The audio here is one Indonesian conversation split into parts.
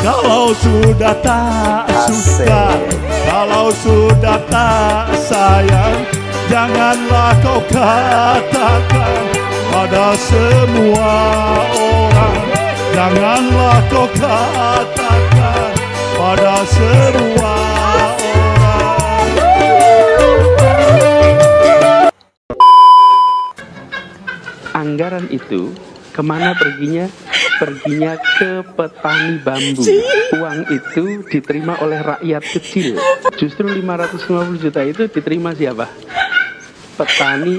Kalau sudah tak suka, kalau sudah tak sayang, janganlah kau katakan pada semua orang. Janganlah kau katakan pada semua orang. Anggaran itu kemana perginya? Perginya ke petani bambu. Uang itu diterima oleh rakyat kecil. Justru 550 juta itu diterima siapa? Petani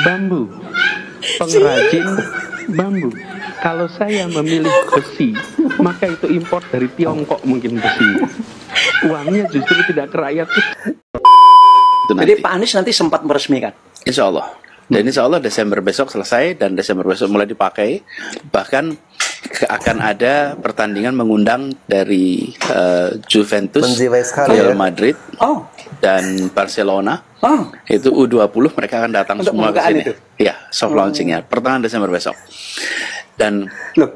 bambu, pengrajin bambu. Kalau saya memilih besi, maka itu impor dari Tiongkok mungkin besi. Uangnya justru tidak ke rakyat kecil. Jadi Pak Anies nanti sempat meresmikan? Insya Allah. Dan insya Allah Desember besok selesai dan Desember besok mulai dipakai. Bahkan akan ada pertandingan mengundang dari Juventus, Real Madrid, dan Barcelona. Itu U20 mereka akan datang untuk semua ke sini. Ya, soft launchingnya pertengahan Desember besok. Dan loh,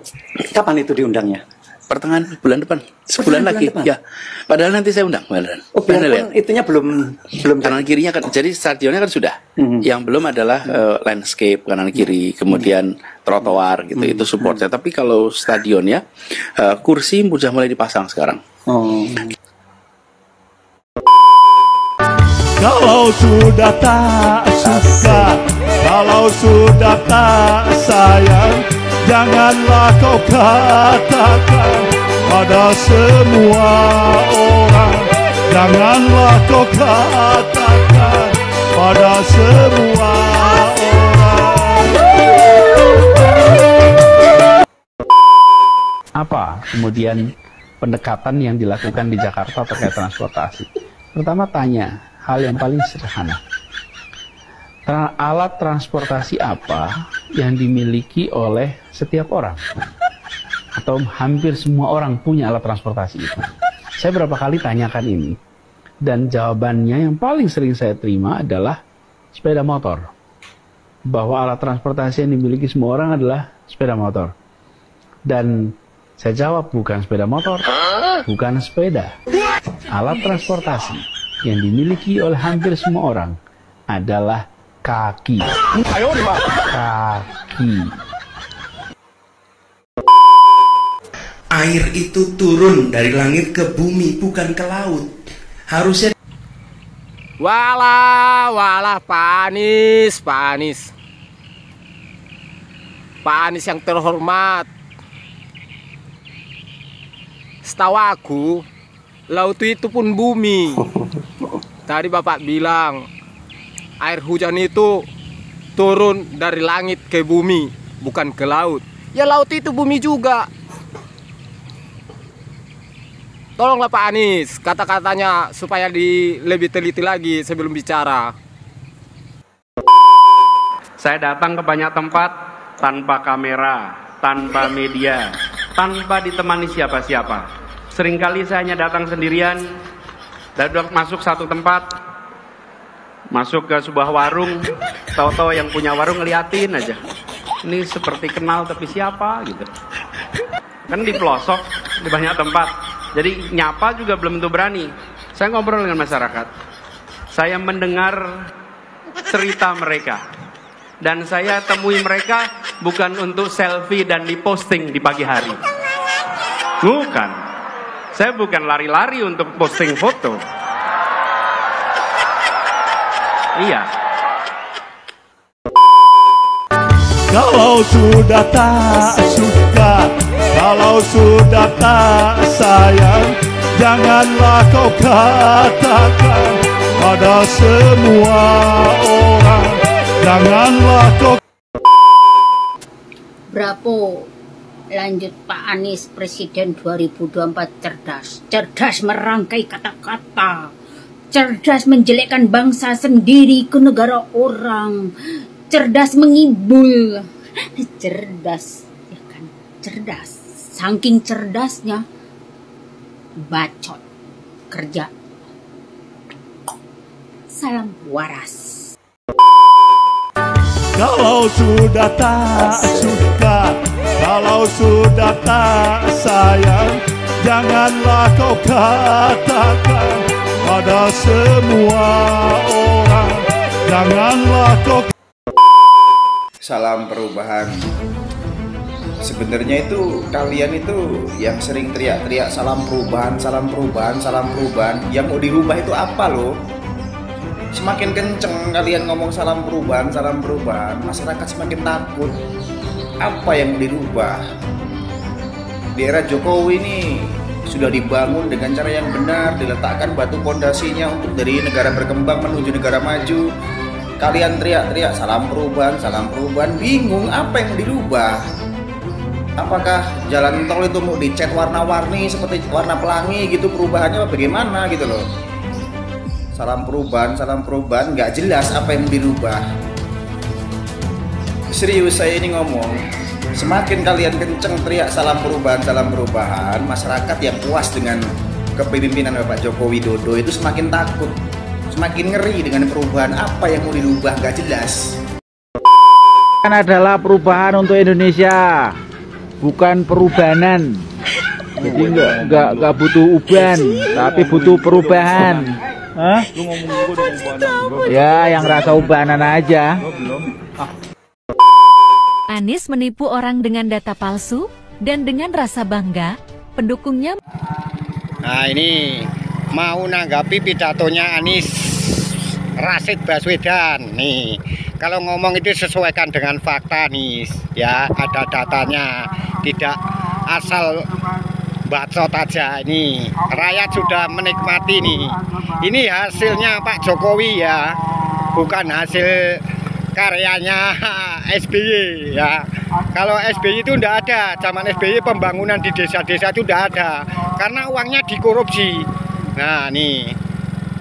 kapan itu diundangnya? Pertengahan bulan depan, sebulan lagi. Ya, padahal nanti saya undang. Oh, biarpun itunya belum kanan kirinya kan, jadi stadionnya kan sudah. Yang belum adalah landscape kanan kiri, kemudian trotoar gitu, itu supportnya. Tapi kalau stadionnya, kursi sudah mulai dipasang sekarang. Kalau sudah tak suka, kalau sudah tak sayang, janganlah kau katakan pada semua orang. Janganlah kau katakan pada semua orang. Apa kemudian pendekatan yang dilakukan di Jakarta terkait transportasi? Pertama tanya hal yang paling sederhana. Alat transportasi apa yang dimiliki oleh setiap orang? Atau hampir semua orang punya alat transportasi itu? Saya berapa kali tanyakan ini, dan jawabannya yang paling sering saya terima adalah sepeda motor. Bahwa alat transportasi yang dimiliki semua orang adalah sepeda motor. Dan saya jawab, bukan sepeda motor, bukan sepeda. Alat transportasi yang dimiliki oleh hampir semua orang adalah kaki. Kaki. Air itu turun dari langit ke bumi, bukan ke laut. Harusnya walah Pak Anies, Pak Anies yang terhormat. Setahu aku, laut itu pun bumi. Tadi Bapak bilang air hujan itu turun dari langit ke bumi, bukan ke laut. Ya laut itu bumi juga. Tolonglah Pak Anies, kata-katanya supaya lebih teliti lagi sebelum bicara. Saya datang ke banyak tempat tanpa kamera, tanpa media, tanpa ditemani siapa-siapa. Seringkali saya hanya datang sendirian, dan masuk satu tempat, masuk ke sebuah warung, tahu-tahu yang punya warung ngeliatin aja. Ini seperti kenal tapi siapa gitu. Kan di pelosok, di banyak tempat. Jadi nyapa juga belum tentu berani. Saya ngobrol dengan masyarakat. Saya mendengar cerita mereka. Dan saya temui mereka bukan untuk selfie dan diposting di pagi hari. Bukan. Saya bukan lari-lari untuk posting foto. Iya. Kalau sudah tak suka, kalau sudah tak sayang, janganlah kau katakan pada semua orang. Janganlah kau. Bravo. Lanjut Pak Anies, Presiden 2024 cerdas. Cerdas merangkai kata-kata. Cerdas menjelekkan bangsa sendiri ke negara orang. Cerdas mengibul. Cerdas, ya kan? Cerdas. Saking cerdasnya, bacot kerja. Salam waras. Kalau sudah tak suka, kalau sudah tak sayang, janganlah kau katakan pada semua orang, janganlah kau. Salam perubahan. Sebenarnya itu kalian itu yang sering teriak-teriak salam perubahan, salam perubahan, salam perubahan. Yang mau dirubah itu apa loh? Semakin kenceng kalian ngomong salam perubahan, masyarakat semakin takut. Apa yang mau dirubah? Di era Jokowi ini sudah dibangun dengan cara yang benar, diletakkan batu pondasinya untuk dari negara berkembang menuju negara maju. Kalian teriak-teriak salam perubahan, bingung apa yang mau dirubah. Apakah jalan tol itu mau dicat warna-warni seperti warna pelangi gitu, perubahannya bagaimana gitu loh. Salam perubahan, nggak jelas apa yang mau dirubah. Serius saya ini ngomong, semakin kalian kenceng teriak salam perubahan, masyarakat yang puas dengan kepemimpinan Bapak Joko Widodo itu semakin takut. Semakin ngeri dengan perubahan apa yang mau dirubah gak jelas. Kan adalah perubahan untuk Indonesia, bukan perubahan. Jadi nggak butuh uban, tapi butuh perubahan. Hah? Ya, yang rasa ubanan aja. Anies menipu orang dengan data palsu dan dengan rasa bangga, pendukungnya. Nah ini mau nanggapi pidatonya Anies Rashid Baswedan nih. Kalau ngomong itu sesuaikan dengan fakta nih, ya ada datanya, tidak asal bacot aja. Ini rakyat sudah menikmati nih. Ini hasilnya Pak Jokowi ya, bukan hasil karyanya SBY ya. Kalau SBY itu tidak ada, zaman SBY pembangunan di desa-desa itu tidak ada, karena uangnya dikorupsi. Nah nih,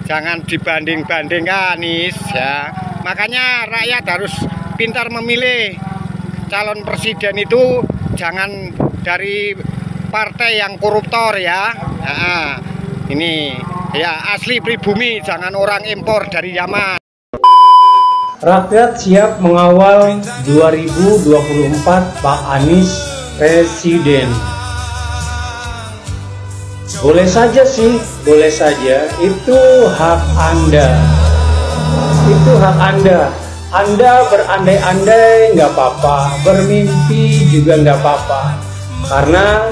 jangan dibanding-bandingkan Anies ya. Makanya rakyat harus pintar memilih calon presiden itu, jangan dari partai yang koruptor ya. Nah, ini ya asli pribumi, jangan orang impor dari Yaman. Rakyat siap mengawal 2024 Pak Anies Presiden. Boleh saja sih, boleh saja. Itu hak Anda. Itu hak Anda. Anda berandai-andai nggak apa-apa, bermimpi juga nggak apa-apa. Karena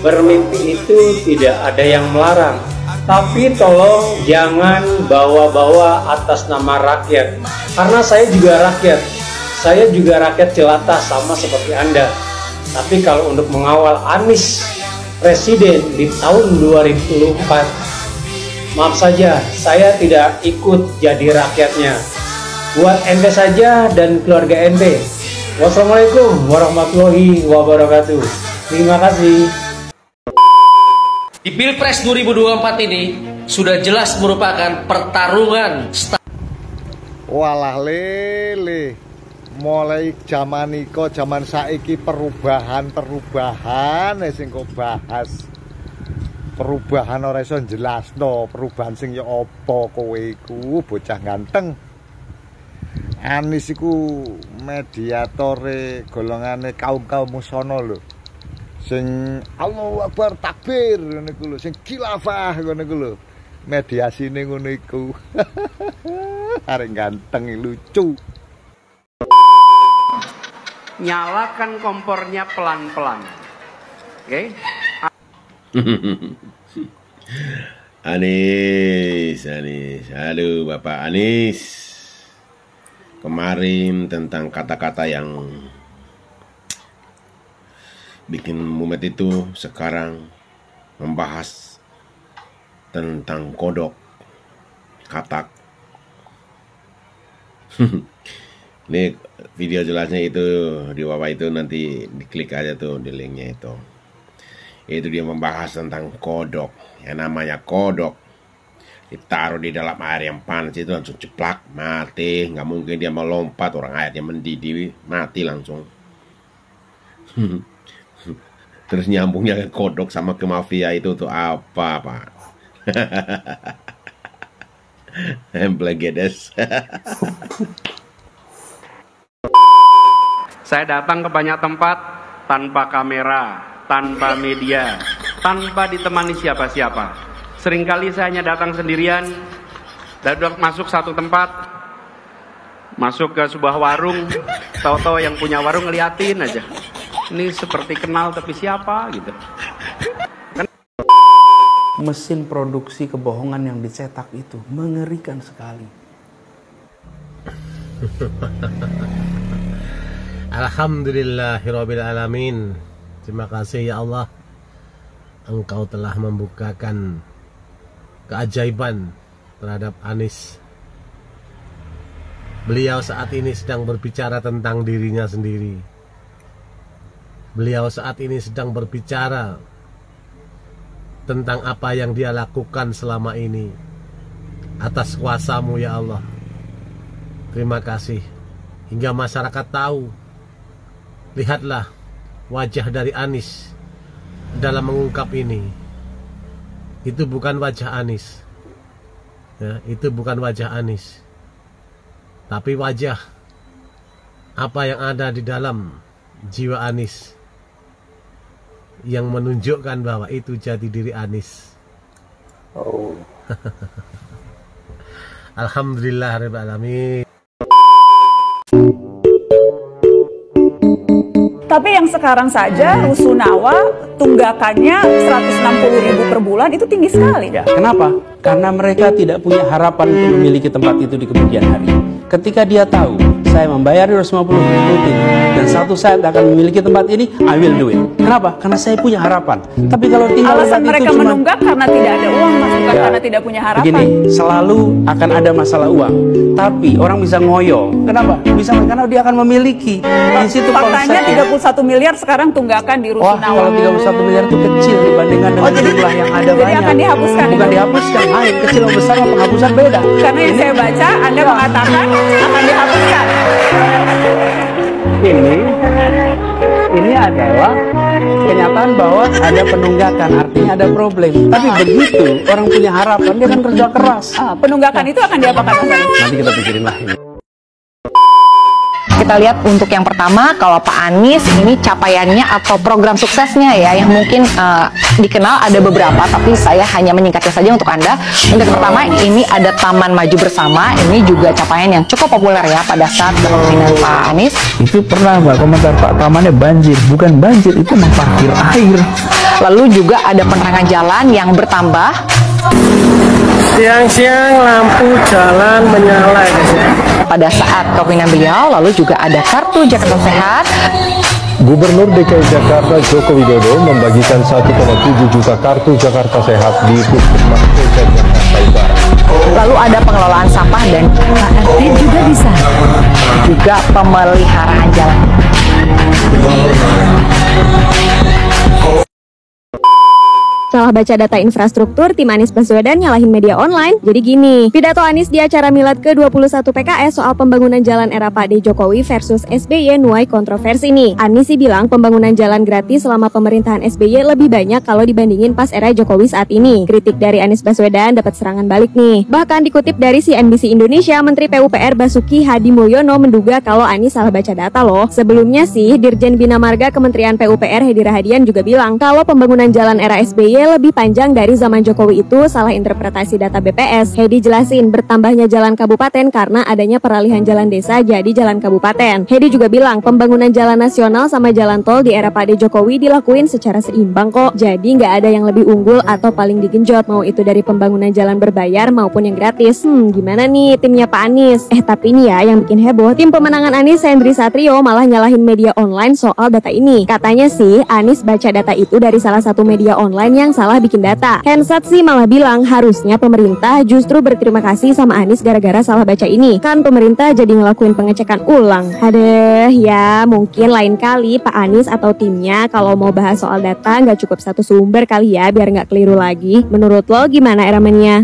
bermimpi itu tidak ada yang melarang. Tapi tolong jangan bawa-bawa atas nama rakyat. Karena saya juga rakyat. Saya juga rakyat jelata sama seperti Anda. Tapi kalau untuk mengawal Anies Presiden di tahun 2024, maaf saja, saya tidak ikut jadi rakyatnya. Buat ente saja dan keluarga ente. Wassalamualaikum warahmatullahi wabarakatuh. Terima kasih. Di Pilpres 2024 ini sudah jelas merupakan pertarungan. Walah lele, mulai zaman iko, zaman saiki perubahan sing kok bahas. Perubahan ora iso jelasno, perubahan sing ya apa kowe iku bocah ganteng. Anies iku mediatore golongane kaum-kaum musono lho. Sing Allahu Akbar takbir ngono iku lho, sing khilafah ngono iku lho. Mediasine ngono iku. Arek ganteng lucu. Nyalakan kompornya pelan-pelan. Oke? Anies. Aduh Bapak Anies. Kemarin tentang kata-kata yang bikin mumet itu, sekarang membahas tentang kodok, katak. Ini video jelasnya itu di bawah itu, nanti diklik aja tuh di linknya itu. Itu dia membahas tentang kodok. Yang namanya kodok ditaruh di dalam air yang panas itu langsung ceplak, mati. Nggak mungkin dia melompat, orang airnya mendidih, mati langsung. Terus nyambungnya ke kodok sama ke mafia itu tuh apa Pak? Emplegedes. Saya datang ke banyak tempat tanpa kamera, tanpa media, tanpa ditemani siapa-siapa. Seringkali saya hanya datang sendirian, dan masuk satu tempat, masuk ke sebuah warung, tahu-tahu yang punya warung ngeliatin aja. Ini seperti kenal tapi siapa gitu. Mesin produksi kebohongan yang dicetak itu mengerikan sekali. Alhamdulillahirabbil alamin. Terima kasih ya Allah, Engkau telah membukakan keajaiban terhadap Anies. Beliau saat ini sedang berbicara tentang dirinya sendiri. Beliau saat ini sedang berbicara tentang apa yang dia lakukan selama ini atas kuasa-Mu ya Allah. Terima kasih. Hingga masyarakat tahu. Lihatlah wajah dari Anies dalam mengungkap ini. Itu bukan wajah Anies. Ya, itu bukan wajah Anies. Tapi wajah apa yang ada di dalam jiwa Anies yang menunjukkan bahwa itu jati diri Anies. Oh. Alhamdulillahirabbil alamin. Tapi yang sekarang saja Rusunawa tunggakannya 160.000 per bulan itu tinggi sekali. Ya, kenapa? Karena mereka tidak punya harapan untuk memiliki tempat itu di kemudian hari. Ketika dia tahu saya membayar 250 rutin dan suatu saat akan memiliki tempat ini, I will do it. Kenapa? Karena saya punya harapan. Tapi kalau tinggal alasan mereka itu menunggak karena tidak ada uang, Mas, bukan ya, karena tidak punya harapan. Begini, selalu akan ada masalah uang. Tapi orang bisa ngoyo. Kenapa? Bisa karena dia akan memiliki. Di situ faktanya 31 miliar sekarang tunggakan di Rusunawa. Kalau 31 miliar itu kecil dibandingkan dengan jumlah yang ada jadi banyak. Akan dihapuskan. Bukan dihapuskan, lain kecil atau besar penghapusan beda. Karena yang saya baca Anda mengatakan akan dihapuskan. Ini adalah kenyataan bahwa ada penunggakan, artinya ada problem. Tapi begitu orang punya harapan, dia akan kerja keras. Penunggakan itu akan diapakan, Mas? Nanti kita pikirin lah ini. Kita lihat untuk yang pertama, kalau Pak Anies ini capaiannya atau program suksesnya ya, yang mungkin dikenal ada beberapa, tapi saya hanya menyingkatnya saja untuk Anda. Untuk yang pertama, ini ada Taman Maju Bersama. Ini juga capaian yang cukup populer ya pada saat kepemimpinan Pak Anies. Itu pernah Mbak komentar Pak, tamannya banjir. Bukan banjir, itu memparkir air. Lalu juga ada penerangan jalan yang bertambah. Siang-siang lampu jalan menyala guys ya. Pada saat kepemimpinan beliau, lalu juga ada kartu Jakarta Sehat. Gubernur DKI Jakarta Joko Widodo membagikan 1,7 juta kartu Jakarta Sehat di Puskesmas Jakarta Utara. Lalu ada pengelolaan sampah dan KRT juga bisa. Juga pemeliharaan jalan. Salah baca data infrastruktur, tim Anies Baswedan nyalahin media online. Jadi gini, pidato Anies di acara Milad ke-21 PKS soal pembangunan jalan era Pak D. Jokowi versus SBY nuai kontroversi nih. Anies sih bilang pembangunan jalan gratis selama pemerintahan SBY lebih banyak kalau dibandingin pas era Jokowi saat ini. Kritik dari Anies Baswedan dapat serangan balik nih. Bahkan dikutip dari CNBC Indonesia, Menteri PUPR Basuki Hadi Mulyono menduga kalau Anies salah baca data loh. Sebelumnya sih, Dirjen Bina Marga Kementerian PUPR Hedi Rahadian juga bilang kalau pembangunan jalan era SBY lebih panjang dari zaman Jokowi itu salah interpretasi data BPS. Hedi jelasin bertambahnya jalan kabupaten karena adanya peralihan jalan desa jadi jalan kabupaten. Hedi juga bilang pembangunan jalan nasional sama jalan tol di era Pak D. Jokowi dilakuin secara seimbang kok. Jadi nggak ada yang lebih unggul atau paling digenjot, mau itu dari pembangunan jalan berbayar maupun yang gratis. Gimana nih timnya Pak Anies? Tapi ini ya yang bikin heboh, tim pemenangan Anies Hendri Satrio malah nyalahin media online soal data ini. Katanya sih Anies baca data itu dari salah satu media online yang salah bikin data. Hensat sih malah bilang harusnya pemerintah justru berterima kasih sama Anies gara-gara salah baca ini. Kan pemerintah jadi ngelakuin pengecekan ulang. Aduh ya, mungkin lain kali Pak Anies atau timnya kalau mau bahas soal data nggak cukup satu sumber kali ya biar nggak keliru lagi. Menurut lo gimana Eramania?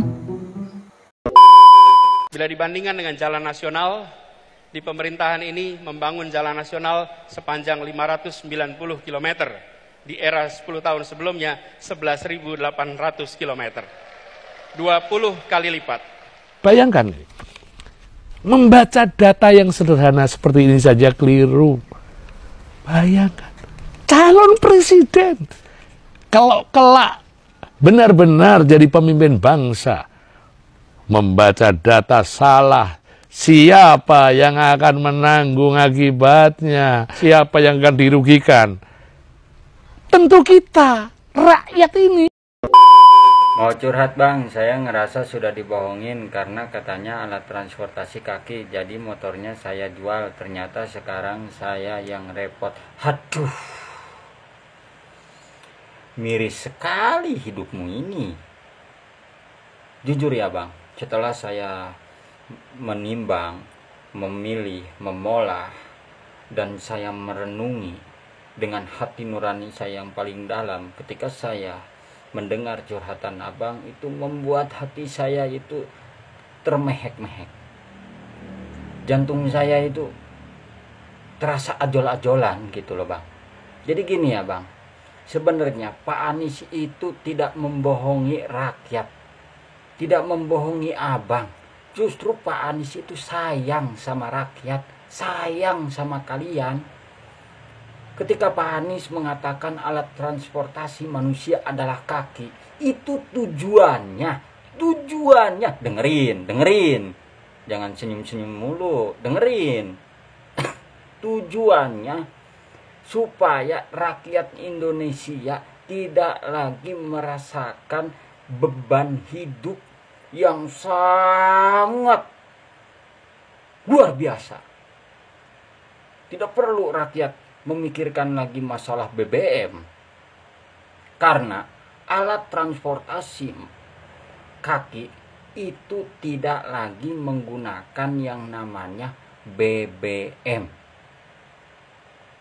Bila dibandingkan dengan jalan nasional, di pemerintahan ini membangun jalan nasional sepanjang 590 km. Di era 10 tahun sebelumnya 11.800 km. 20 kali lipat. Bayangkan, membaca data yang sederhana seperti ini saja keliru. Bayangkan, calon presiden Kalau kelak benar-benar jadi pemimpin bangsa, membaca data salah, siapa yang akan menanggung akibatnya? Siapa yang akan dirugikan? Tentu kita, rakyat ini. Mau curhat bang, saya ngerasa sudah dibohongin karena katanya alat transportasi kaki, jadi motornya saya jual, ternyata sekarang saya yang repot. Aduh, miris sekali hidupmu ini. Jujur ya bang, setelah saya menimbang, memilih, memolah, dan saya merenungi dengan hati nurani saya yang paling dalam, ketika saya mendengar curhatan abang itu membuat hati saya itu termehek-mehek. Jantung saya itu terasa ajol-ajolan gitu loh bang. Jadi gini ya bang, sebenarnya Pak Anies itu tidak membohongi rakyat, tidak membohongi abang. Justru Pak Anies itu sayang sama rakyat, sayang sama kalian. Ketika Pak Anies mengatakan alat transportasi manusia adalah kaki, itu tujuannya, dengerin, jangan senyum-senyum mulu, dengerin. Tujuannya supaya rakyat Indonesia tidak lagi merasakan beban hidup yang sangat luar biasa. Tidak perlu rakyat memikirkan lagi masalah BBM, karena alat transportasi kaki itu tidak lagi menggunakan yang namanya BBM.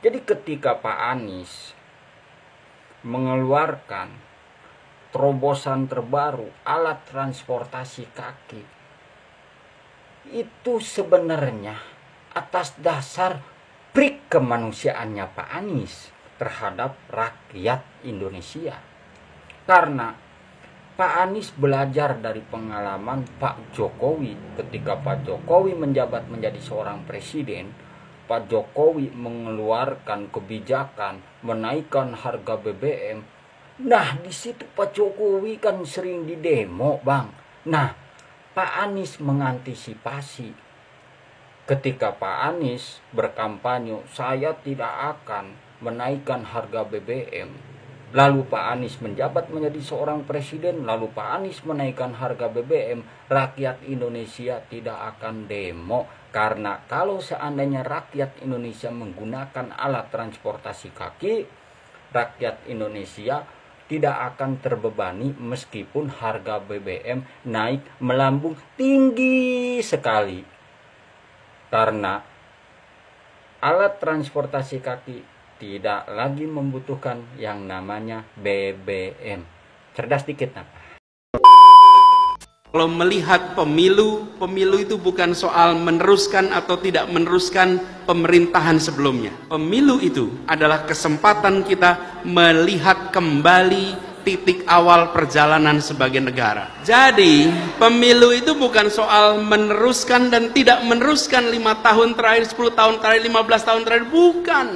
Jadi ketika Pak Anies mengeluarkan terobosan terbaru alat transportasi kaki, itu sebenarnya atas dasar trik kemanusiaannya Pak Anies terhadap rakyat Indonesia. Karena Pak Anies belajar dari pengalaman Pak Jokowi. Ketika Pak Jokowi menjabat menjadi seorang presiden, Pak Jokowi mengeluarkan kebijakan menaikkan harga BBM. Nah, di situ Pak Jokowi kan sering didemo, Bang. Nah, Pak Anies mengantisipasi. Ketika Pak Anies berkampanye, saya tidak akan menaikkan harga BBM. Lalu Pak Anies menjabat menjadi seorang presiden, lalu Pak Anies menaikkan harga BBM, rakyat Indonesia tidak akan demo. Karena kalau seandainya rakyat Indonesia menggunakan alat transportasi kaki, rakyat Indonesia tidak akan terbebani meskipun harga BBM naik melambung tinggi sekali. Karena alat transportasi kaki tidak lagi membutuhkan yang namanya BBM. Cerdas dikit apa? Kalau melihat pemilu itu bukan soal meneruskan atau tidak meneruskan pemerintahan sebelumnya. Pemilu itu adalah kesempatan kita melihat kembali titik awal perjalanan sebagai negara. Jadi pemilu itu bukan soal meneruskan dan tidak meneruskan 5 tahun terakhir, 10 tahun terakhir, 15 tahun terakhir. Bukan.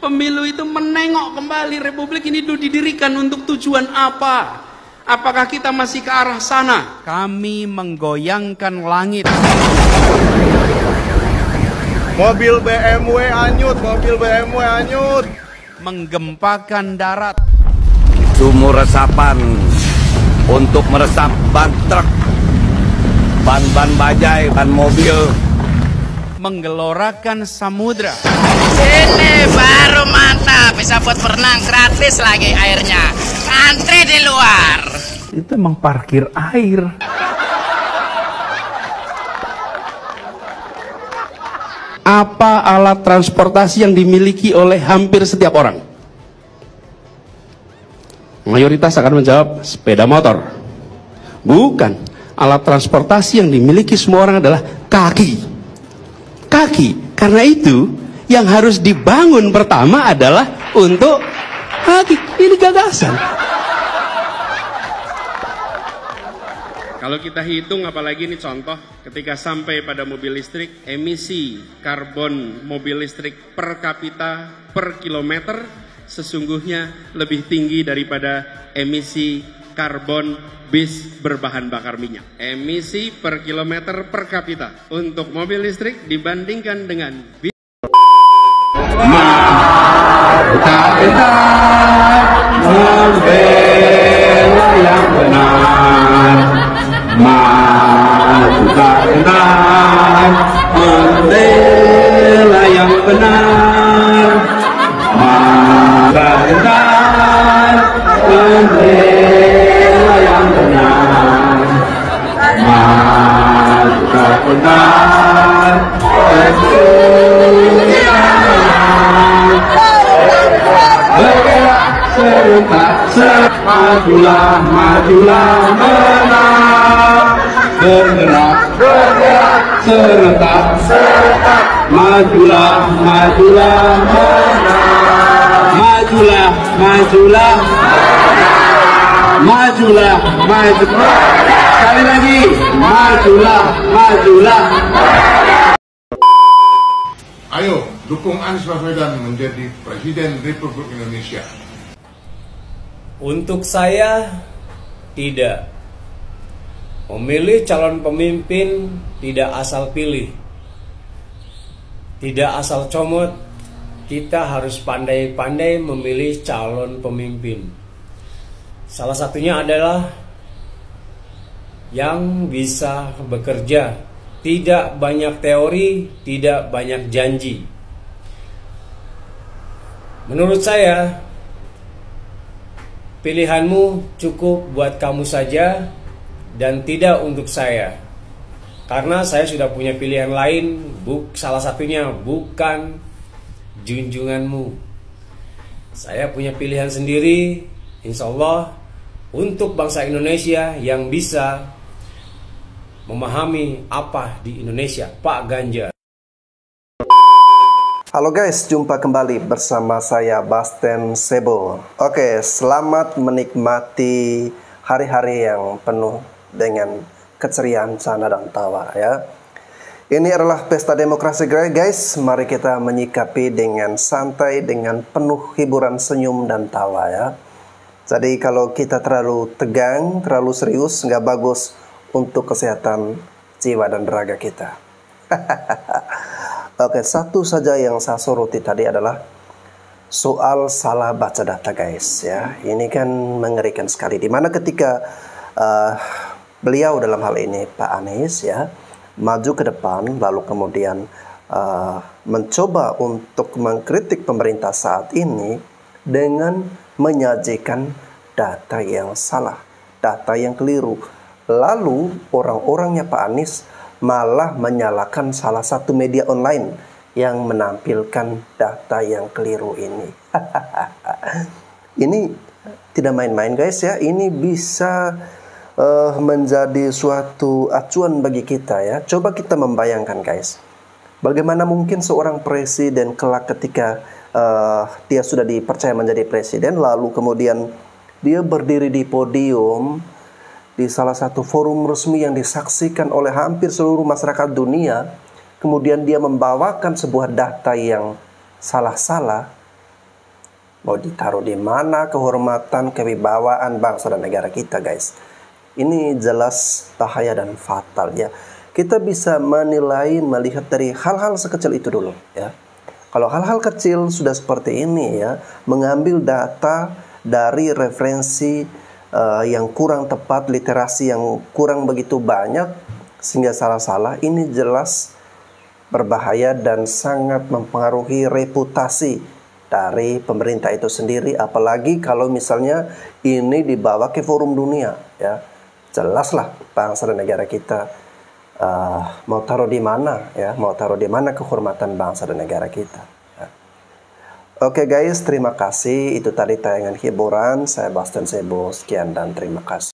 Pemilu itu menengok kembali Republik ini didirikan untuk tujuan apa. Apakah kita masih ke arah sana? Kami menggoyangkan langit. Mobil BMW anyut, Menggempakan darat. Sumur resapan untuk meresap ban truk, ban bajai, ban mobil. Menggelorakan samudra. Ini baru mantap, bisa buat berenang gratis lagi airnya. Antri di luar. Itu emang parkir air. Apa alat transportasi yang dimiliki oleh hampir setiap orang? Mayoritas akan menjawab sepeda motor. Bukan. Alat transportasi yang dimiliki semua orang adalah kaki. Kaki. Karena itu yang harus dibangun pertama adalah untuk kaki. Ini gagasan. Kalau kita hitung, apalagi ini contoh, ketika sampai pada mobil listrik, emisi karbon mobil listrik per kapita per kilometer sesungguhnya lebih tinggi daripada emisi karbon bis berbahan bakar minyak. Emisi per kilometer per kapita untuk mobil listrik dibandingkan dengan bis. Kita membela yang benar, maju kita membela yang benar, maju kita membela yang benar, maju kita majulah, majulah, menang. Bergerak, bergerak, serentak, serentak. Majulah, majulah, menang. Majulah, majulah, majulah, majulah. Sekali lagi, majulah, majulah. Ayo, dukung Anies Baswedan menjadi Presiden Republik Indonesia. Untuk saya, tidak. Memilih calon pemimpin tidak asal pilih, tidak asal comot. Kita harus pandai-pandai memilih calon pemimpin. Salah satunya adalah yang bisa bekerja, tidak banyak teori, tidak banyak janji. Menurut saya, pilihanmu cukup buat kamu saja dan tidak untuk saya. Karena saya sudah punya pilihan lain, salah satunya bukan junjunganmu. Saya punya pilihan sendiri, insya Allah, untuk bangsa Indonesia yang bisa memahami apa di Indonesia, Pak Ganjar. Halo guys, jumpa kembali bersama saya Basten Sebo. Oke, selamat menikmati hari-hari yang penuh dengan keceriaan, canda dan tawa ya. Ini adalah pesta demokrasi guys. Mari kita menyikapi dengan santai, dengan penuh hiburan, senyum dan tawa ya. Jadi kalau kita terlalu tegang, terlalu serius, nggak bagus untuk kesehatan jiwa dan raga kita. Oke, satu saja yang saya soroti tadi adalah soal salah baca data guys ya. Ini kan mengerikan sekali. Dimana ketika beliau dalam hal ini Pak Anies ya maju ke depan lalu kemudian mencoba untuk mengkritik pemerintah saat ini dengan menyajikan data yang salah, data yang keliru. Lalu orang-orangnya Pak Anies malah menyalahkan salah satu media online yang menampilkan data yang keliru ini. Ini tidak main-main guys ya. Ini bisa menjadi suatu acuan bagi kita ya. Coba kita membayangkan guys, bagaimana mungkin seorang presiden kelak ketika dia sudah dipercaya menjadi presiden, lalu kemudian dia berdiri di podium di salah satu forum resmi yang disaksikan oleh hampir seluruh masyarakat dunia, kemudian dia membawakan sebuah data yang salah-salah. Mau ditaruh di mana kehormatan, kewibawaan bangsa dan negara kita guys? Ini jelas bahaya dan fatal ya. Kita bisa menilai, melihat dari hal-hal sekecil itu dulu ya. Kalau hal-hal kecil sudah seperti ini ya, mengambil data dari referensi yang kurang tepat, literasi yang kurang begitu banyak sehingga salah-salah, ini jelas berbahaya dan sangat mempengaruhi reputasi dari pemerintah itu sendiri, apalagi kalau misalnya ini dibawa ke forum dunia ya. Jelaslah bangsa dan negara kita mau taruh di mana ya, mau taruh di mana kehormatan bangsa dan negara kita. Oke guys, terima kasih. Itu tadi tayangan hiburan. Saya Basten Sebo. Sekian dan terima kasih.